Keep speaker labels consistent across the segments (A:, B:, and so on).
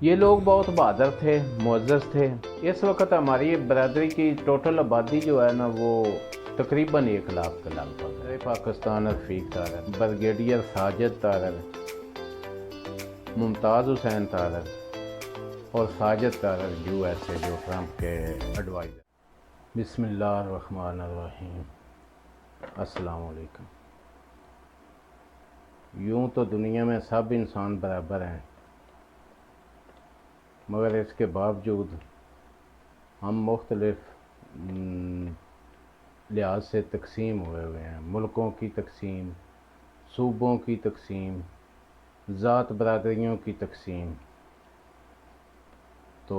A: یہ لوگ بہت بہادر تھے، معزز تھے۔ اس وقت ہماری برادری کی ٹوٹل آبادی جو ہے نا وہ تقریباً 1 لاکھ کے لگ بھگ ہے۔ پاکستان رفیق تارڑ، بریگیڈیئر ساجد تارڑ، ممتاز حسین تارڑ اور ساجد تارڑ USA جو ٹرمپ کے ایڈوائزر۔ بسم اللہ الرحمن الرحیم۔ السلام علیکم۔ یوں تو دنیا میں سب انسان برابر ہیں، مگر اس کے باوجود ہم مختلف لحاظ سے تقسیم ہوئے ہیں۔ ملکوں کی تقسیم، صوبوں کی تقسیم، ذات برادریوں کی تقسیم۔ تو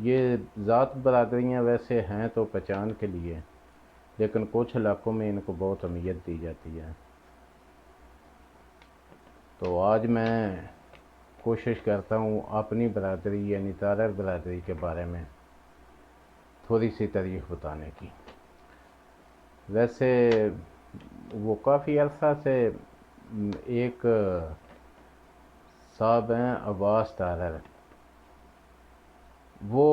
A: یہ ذات برادریاں ویسے ہیں تو پہچان کے لیے، لیکن کچھ علاقوں میں ان کو بہت اہمیت دی جاتی ہے۔ تو آج میں کوشش کرتا ہوں اپنی برادری یعنی تارڑ برادری کے بارے میں تھوڑی سی تاریخ بتانے کی۔ ویسے وہ کافی عرصہ سے ایک صاحب ہیں عباس تارڑ، وہ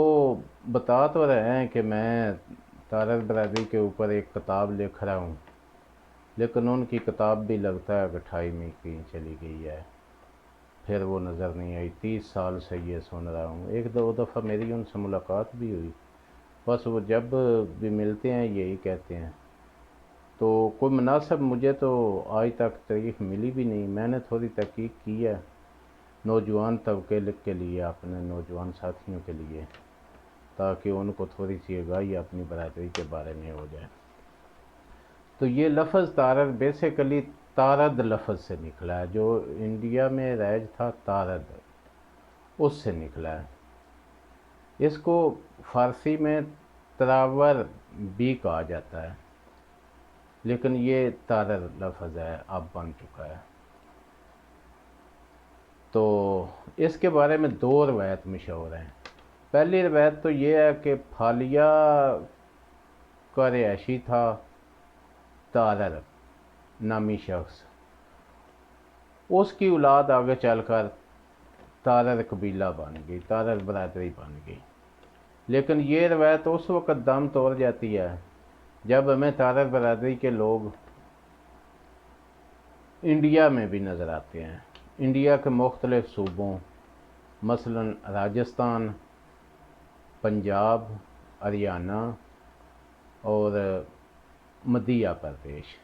A: بتا تو رہے ہیں کہ میں تارڑ برادری کے اوپر ایک کتاب لکھ رہا ہوں، لیکن ان کی کتاب بھی لگتا ہے کہ 28 میں کہیں چلی گئی ہے، پھر وہ نظر نہیں آئی۔ 30 سال سے یہ سن رہا ہوں۔ ایک دو دفعہ میری ان سے ملاقات بھی ہوئی، بس وہ جب بھی ملتے ہیں یہی کہتے ہیں۔ تو کوئی مناسب مجھے تو آج تک تاریخ ملی بھی نہیں۔ میں نے تھوڑی تحقیق کی ہے نوجوان طبقے کے لیے، اپنے نوجوان ساتھیوں کے لیے، تاکہ ان کو تھوڑی سی آگاہی اپنی برادری کے بارے میں ہو جائے۔ تو یہ لفظ تارڑ بیسیکلی تارد لفظ سے نکلا ہے، جو انڈیا میں رائج تھا تارد، اس سے نکلا ہے۔ اس کو فارسی میں تراور بھی کہا جاتا ہے، لیکن یہ تارڑ لفظ ہے، اب بن چکا ہے۔ تو اس کے بارے میں 2 روایت مشہور ہیں۔ پہلی روایت تو یہ ہے کہ پھالیا کا رہائشی تھا تارڑ نامی شخص، اس کی اولاد آگے چل کر تارڑ قبیلہ بن گئی، تارڑ برادری بن گئی۔ لیکن یہ روایت اس وقت دم توڑ جاتی ہے جب ہمیں تارڑ برادری کے لوگ انڈیا میں بھی نظر آتے ہیں۔ انڈیا کے مختلف صوبوں، مثلا راجستھان، پنجاب، ہریانہ اور مدھیہ پردیش،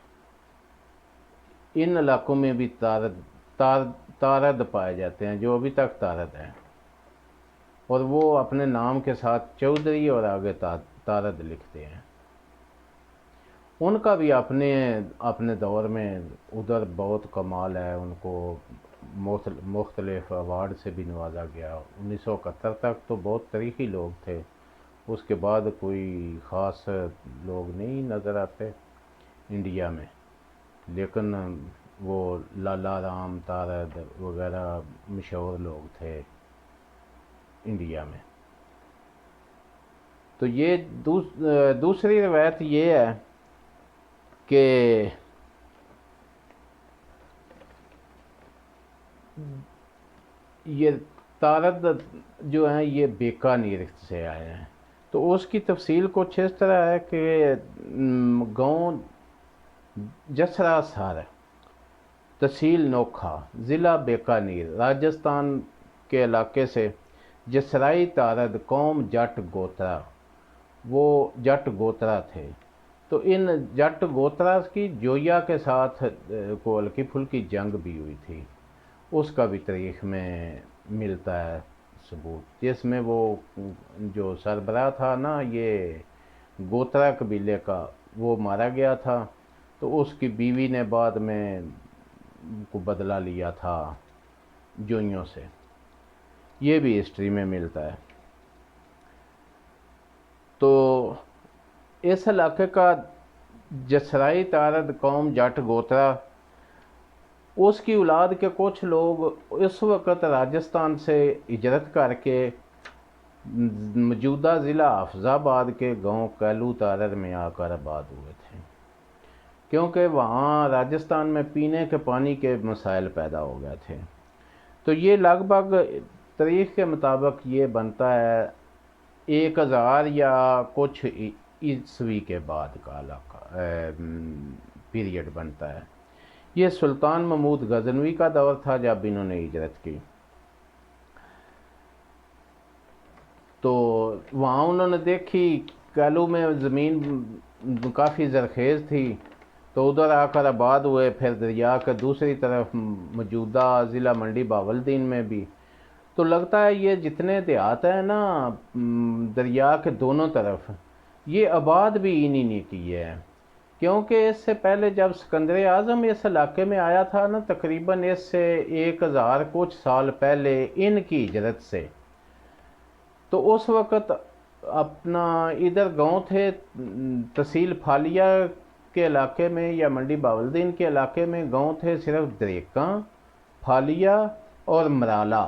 A: ان علاقوں میں بھی تارد پائے جاتے ہیں، جو ابھی تک تارد ہیں، اور وہ اپنے نام کے ساتھ چودھری اور آگے تارد لکھتے ہیں۔ ان کا بھی اپنے دور میں ادھر بہت کمال ہے، ان کو مختلف ایوارڈ سے بھی نوازا گیا۔ 1971 تک تو بہت تاریخی لوگ تھے، اس کے بعد کوئی خاص لوگ نہیں نظر آتے انڈیا میں، لیکن وہ لالا رام تارد وغیرہ مشہور لوگ تھے انڈیا میں۔ تو یہ دوسری روایت یہ ہے کہ یہ تارد جو ہیں یہ بیکانیر سے آئے ہیں۔ تو اس کی تفصیل کچھ اس طرح ہے کہ گاؤں جسرا سر، تحصیل نوکھا، ضلع بیکانیر، راجستھان کے علاقے سے جسرائی تارد قوم جٹ گوترا، وہ جٹ گوترا تھے۔ تو ان جٹ گوترا کی جویا کے ساتھ کو ہلکی پھلکی جنگ بھی ہوئی تھی، اس کا بھی تاریخ میں ملتا ہے ثبوت، جس میں وہ جو سربراہ تھا نا یہ گوترا قبیلے کا، وہ مارا گیا تھا، تو اس کی بیوی نے بعد میں کو بدلہ لیا تھا جوئیوں سے، یہ بھی ہسٹری میں ملتا ہے۔ تو اس علاقے کا جسرائی تارد قوم جٹ گوترا، اس کی اولاد کے کچھ لوگ اس وقت راجستھان سے ہجرت کر کے موجودہ ضلع حافظ آباد کے گاؤں کیلو تارڑ میں آ کر آباد ہوئے تھے، کیونکہ وہاں راجستھان میں پینے کے پانی کے مسائل پیدا ہو گئے تھے۔ تو یہ لگ بھگ تاریخ کے مطابق یہ بنتا ہے 1000 یا کچھ عیسوی کے بعد کا علاقہ پیریڈ بنتا ہے۔ یہ سلطان محمود غزنوی کا دور تھا جب انہوں نے ہجرت کی، تو وہاں انہوں نے دیکھی کیلو میں زمین کافی زرخیز تھی، تو ادھر آ کر آباد ہوئے، پھر دریا کے دوسری طرف موجودہ ضلع منڈی بہاولدین میں بھی۔ تو لگتا ہے یہ جتنے دیہات ہیں نا دریا کے دونوں طرف، یہ آباد بھی انہی نے کیے ہیں، کیونکہ اس سے پہلے جب سکندر اعظم اس علاقے میں آیا تھا نا، تقریباً اس سے 1000 کچھ سال پہلے ان کی ہجرت سے، تو اس وقت اپنا ادھر گاؤں تھے تحصیل پھالیا کے علاقے میں یا منڈی بہاولدین کے علاقے میں گاؤں تھے صرف دریکاں، پھالیا اور مرالا۔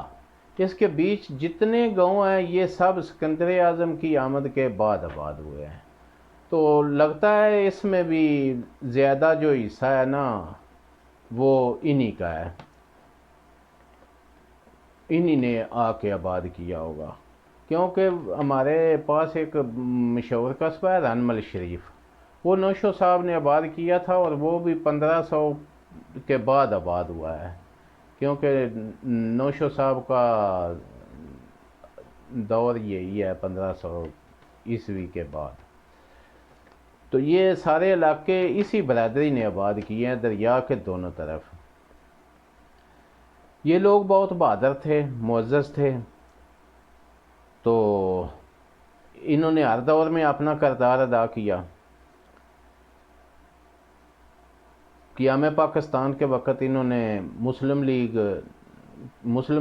A: اس کے بیچ جتنے گاؤں ہیں یہ سب سکندر اعظم کی آمد کے بعد آباد ہوئے ہیں، تو لگتا ہے اس میں بھی زیادہ جو حصہ ہے نا وہ انہی کا ہے، انہی نے آ کے آباد کیا ہوگا، کیونکہ ہمارے پاس ایک مشہور قصبہ ہے رن شریف، وہ نوشو صاحب نے آباد کیا تھا، اور وہ بھی 1500 کے بعد آباد ہوا ہے، کیونکہ نوشو صاحب کا دور یہی ہے 1500 عیسوی کے بعد۔ تو یہ سارے علاقے اسی برادری نے آباد کیے ہیں دریا کے دونوں طرف۔ یہ لوگ بہت بہادر تھے، معزز تھے، تو انہوں نے ہر دور میں اپنا کردار ادا کیا۔ قیام پاکستان کے وقت انہوں نے مسلم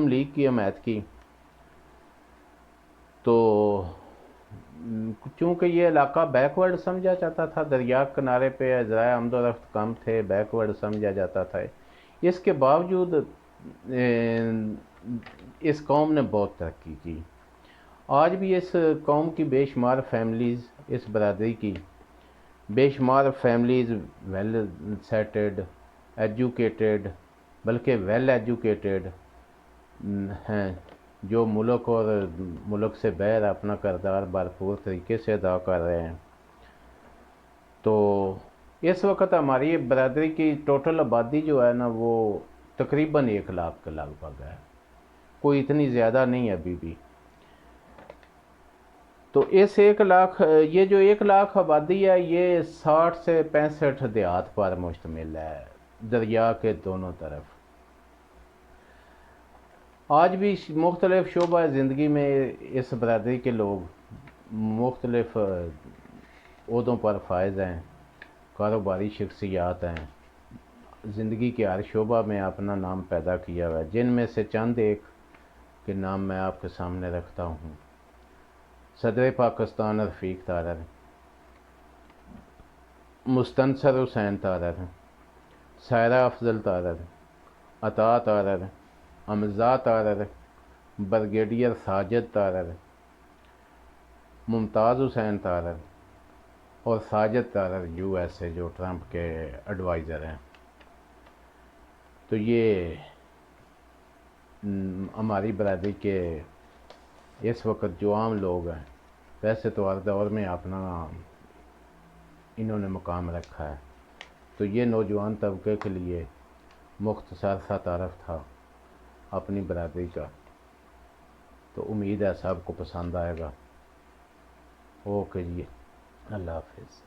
A: لیگ کی حمایت کی، تو چونکہ یہ علاقہ بیکورڈ سمجھا جاتا تھا، دریا کنارے پہ ذرائع آمد و رفت کم تھے، بیکورڈ سمجھا جاتا تھا، اس کے باوجود اس قوم نے بہت ترقی کی۔ آج بھی اس قوم کی بے شمار فیملیز، اس برادری کی بے شمار فیملیز ویل سیٹڈ، ایجوکیٹڈ، بلکہ ویل ایجوکیٹڈ ہیں، جو ملک اور ملک سے باہر اپنا کردار بھرپور طریقے سے ادا کر رہے ہیں۔ تو اس وقت ہماری برادری کی ٹوٹل آبادی جو ہے نا وہ تقریباً 1 لاکھ کے لگ بھگ ہے، کوئی اتنی زیادہ نہیں ہے ابھی بھی۔ تو اس 1 لاکھ، یہ جو 1 لاکھ آبادی ہے یہ 60 سے 65 دیہات پر مشتمل ہے دریا کے دونوں طرف۔ آج بھی مختلف شعبہ زندگی میں اس برادری کے لوگ مختلف عہدوں پر فائز ہیں، کاروباری شخصیات ہیں، زندگی کے ہر شعبہ میں اپنا نام پیدا کیا ہوا ہے، جن میں سے چند ایک کے نام میں آپ کے سامنے رکھتا ہوں۔ صدر پاکستان رفیق تارڑ، مستنصر حسین تارڑ، سائرہ افضل تارڑ، عطا تارڑ، حمزہ تارڑ، بریگیڈیئر ساجد تارڑ، ممتاز حسین تارڑ اور ساجد تارڑ USA جو ٹرمپ کے ایڈوائزر ہیں۔ تو یہ ہماری برادری کے اس وقت جو عام لوگ ہیں، ویسے تو ہر دور میں اپنا انہوں نے مقام رکھا ہے، تو یہ نوجوان طبقے کے لیے مختصر سا تعارف تھا اپنی برادری کا، تو امید ہے سب کو پسند آئے گا۔ اوکے جی، اللہ حافظ۔